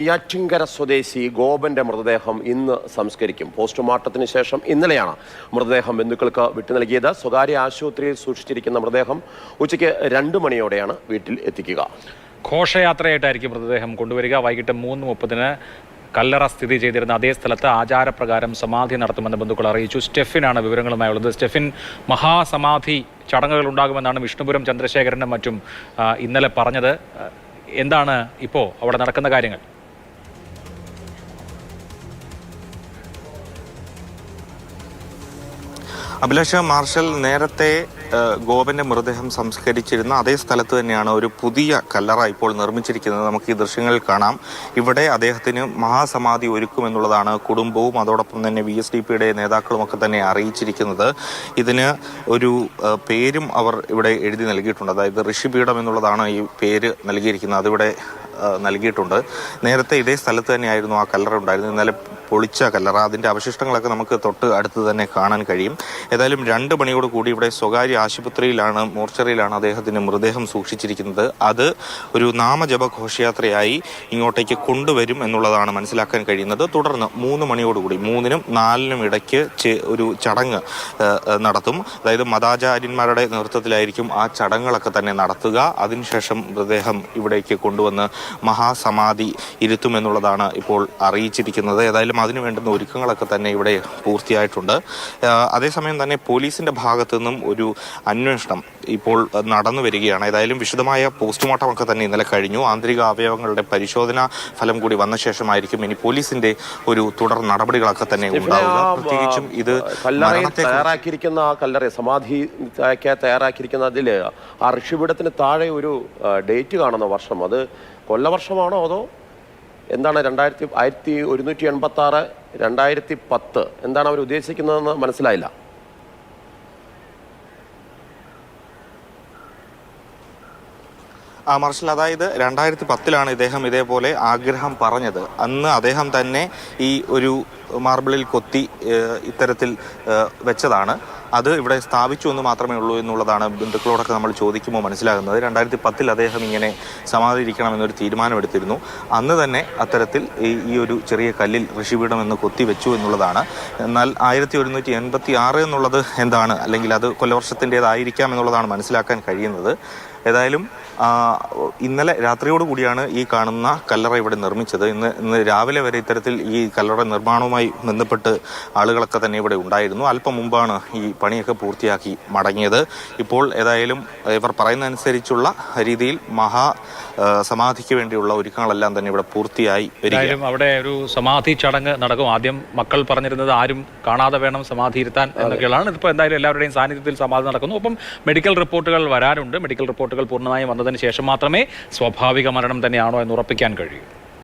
നെയ്യാറ്റിൻകര സ്വദേശി ഗോപന്റെ മൃതദേഹം ഇന്ന് സംസ്കരിക്കും. പോസ്റ്റ്മോർട്ടത്തിന് ശേഷം ഇന്നലെയാണ് മൃതദേഹം ബന്ധുക്കൾക്ക് വിട്ടു നൽകിയത്. സ്വകാര്യ ആശുപത്രിയിൽ സൂക്ഷിച്ചിരിക്കുന്ന മൃതദേഹം ഉച്ചയ്ക്ക് 2 മണിയോടെയാണ് വീട്ടിൽ എത്തിക്കുക. ഘോഷയാത്രയായിട്ടായിരിക്കും മൃതദേഹം കൊണ്ടുവരിക. വൈകിട്ട് 3:30 കല്ലറ സ്ഥിതി ചെയ്തിരുന്ന അതേ സ്ഥലത്ത് ആചാരപ്രകാരം സമാധി നടത്തുമെന്ന് ബന്ധുക്കൾ അറിയിച്ചു. സ്റ്റെഫിനാണ് വിവരങ്ങളുമായുള്ളത്. സ്റ്റെഫിൻ, മഹാസമാധി ചടങ്ങുകൾ ഉണ്ടാകുമെന്നാണ് വിഷ്ണുപുരം ചന്ദ്രശേഖരനും മറ്റും ഇന്നലെ പറഞ്ഞത്. എന്താണ് ഇപ്പോൾ അവിടെ നടക്കുന്ന കാര്യങ്ങൾ? അഭിലാഷ, മാർഷൽ നേരത്തെ ഗോപന്റെ മൃതദേഹം സംസ്കരിച്ചിരുന്ന അതേ സ്ഥലത്ത് തന്നെയാണ് ഒരു പുതിയ കല്ലറ ഇപ്പോൾ നിർമ്മിച്ചിരിക്കുന്നത്. നമുക്ക് ഈ ദൃശ്യങ്ങളിൽ കാണാം. ഇവിടെ അദ്ദേഹത്തിന് മഹാസമാധി ഒരുക്കുമെന്നുള്ളതാണ് കുടുംബവും അതോടൊപ്പം തന്നെ VSDPയുടെ നേതാക്കളുമൊക്കെ തന്നെ അറിയിച്ചിരിക്കുന്നത്. ഇതിന് ഒരു പേരും അവർ ഇവിടെ എഴുതി നൽകിയിട്ടുണ്ട്. അതായത് ഋഷിപീഠം എന്നുള്ളതാണ് ഈ പേര് നൽകിയിരിക്കുന്നത്. അതിവിടെ നൽകിയിട്ടുണ്ട്. നേരത്തെ ഇതേ സ്ഥലത്ത് തന്നെയായിരുന്നു ആ കല്ലറ ഉണ്ടായിരുന്നത്. ഇന്നലെ പൊളിച്ച കല്ലറ, അതിൻ്റെ അവശിഷ്ടങ്ങളൊക്കെ നമുക്ക് തൊട്ട് അടുത്ത് തന്നെ കാണാൻ കഴിയും. ഏതായാലും 2 മണിയോട് കൂടി ഇവിടെ സ്വകാര്യ ആശുപത്രിയിലാണ്, മോർച്ചറിയിലാണ് അദ്ദേഹത്തിൻ്റെ മൃതദേഹം സൂക്ഷിച്ചിരിക്കുന്നത്. അത് ഒരു നാമജപ ഘോഷയാത്രയായി ഇങ്ങോട്ടേക്ക് കൊണ്ടുവരും എന്നുള്ളതാണ് മനസ്സിലാക്കാൻ കഴിയുന്നത്. തുടർന്ന് 3 മണിയോടുകൂടി 3-നും 4-നും ഇടയ്ക്ക് ഒരു ചടങ്ങ് നടത്തും. അതായത് മതാചാര്യന്മാരുടെ നേതൃത്വത്തിലായിരിക്കും ആ ചടങ്ങുകളൊക്കെ തന്നെ നടത്തുക. അതിനുശേഷം മൃതദേഹം ഇവിടേക്ക് കൊണ്ടുവന്ന് മഹാസമാധി ഇരുത്തുമെന്നുള്ളതാണ് ഇപ്പോൾ അറിയിച്ചിരിക്കുന്നത്. ഏതായാലും അതിനു വേണ്ടുന്ന ഒരുക്കങ്ങളൊക്കെ തന്നെ ഇവിടെ പൂർത്തിയായിട്ടുണ്ട്. അതേസമയം തന്നെ പോലീസിന്റെ ഭാഗത്തു നിന്നും ഒരു അന്വേഷണം ഇപ്പോൾ നടന്നു വരികയാണ്. ഏതായാലും വിശദമായ പോസ്റ്റ്മോർട്ടം ഒക്കെ തന്നെ ഇന്നലെ കഴിഞ്ഞു. ആന്തരിക അവയവങ്ങളുടെ പരിശോധനാ ഫലം കൂടി വന്ന ശേഷമായിരിക്കും ഇനി പോലീസിന്റെ ഒരു തുടർ നടപടികളൊക്കെ തന്നെ ഉണ്ടാവുക. പ്രത്യേകിച്ചും ഇത് തയ്യാറാക്കിയിരിക്കുന്ന കല്ലറ സമാധി തയ്യാറാക്കിയിരിക്കുന്നതിൽ ആ ഋഷിപീഠത്തിന് താഴെ ഒരു ഡേറ്റ് കാണുന്ന വർഷം, അത് കൊല്ലവർഷമാണോ അതോ എന്താണ്? 1186 2010 എന്താണ് അവർ ഉദ്ദേശിക്കുന്നതെന്ന് മനസ്സിലായില്ല. മാർഷൽ, അതായത് 2010 ഇദ്ദേഹം ഇതേപോലെ ആഗ്രഹം പറഞ്ഞത്. അന്ന് അദ്ദേഹം തന്നെ ഈ ഒരു മാർബിളിൽ കൊത്തി ഇത്തരത്തിൽ വെച്ചതാണ്. അത് ഇവിടെ സ്ഥാപിച്ചു എന്ന് മാത്രമേ ഉള്ളൂ എന്നുള്ളതാണ് ബന്ധുക്കളോടൊക്കെ നമ്മൾ ചോദിക്കുമ്പോൾ മനസ്സിലാകുന്നത്. 2010 അദ്ദേഹം ഇങ്ങനെ സമാധിയിരിക്കണമെന്നൊരു തീരുമാനമെടുത്തിരുന്നു. അന്ന് തന്നെ അത്തരത്തിൽ ഈ ഒരു ചെറിയ കല്ലിൽ ഋഷിപീഠം എന്ന് കൊത്തി വെച്ചു എന്നുള്ളതാണ്. എന്നാൽ 1186 എന്നുള്ളത് എന്താണ്, അല്ലെങ്കിൽ അത് കൊല്ലവർഷത്തിൻ്റെതായിരിക്കാം എന്നുള്ളതാണ് മനസ്സിലാക്കാൻ കഴിയുന്നത്. ഏതായാലും ഇന്നലെ രാത്രിയോട് കൂടിയാണ് ഈ കാണുന്ന കല്ലറ ഇവിടെ നിർമ്മിച്ചത്. ഇന്ന് രാവിലെ വരെ ഇത്തരത്തിൽ ഈ കല്ലറ നിർമ്മാണവുമായി ബന്ധപ്പെട്ട് ആളുകളൊക്കെ തന്നെ ഇവിടെ ഉണ്ടായിരുന്നു. അല്പം മുമ്പാണ് ഈ പണിയൊക്കെ പൂർത്തിയാക്കി മടങ്ങിയത്. ഇപ്പോൾ ഏതായാലും ഇവർ പറയുന്നതനുസരിച്ചുള്ള രീതിയിൽ സമാധിക്ക് വേണ്ടിയുള്ള ഒരുക്കങ്ങളെല്ലാം തന്നെ ഇവിടെ പൂർത്തിയായി വരികയാണ്. അവിടെ ഒരു സമാധി ചടങ്ങ് നടക്കും. ആദ്യം മക്കൾ പറഞ്ഞിരുന്നത് ആരും കാണാതെ വേണം സമാധി ഇരുത്താൻ എന്നൊക്കെയുള്ളതാണ്. ഇതിപ്പോൾ എന്തായാലും എല്ലാവരുടെയും സാന്നിധ്യത്തിൽ സമാധി നടക്കുന്നു. ഒപ്പം മെഡിക്കൽ റിപ്പോർട്ടുകൾ വരാനുണ്ട്. മെഡിക്കൽ റിപ്പോർട്ടുകൾ പൂർണ്ണമായും വന്നതിന് ശേഷം മാത്രമേ സ്വാഭാവിക മരണം തന്നെയാണോ എന്ന് ഉറപ്പിക്കാൻ കഴിയൂ.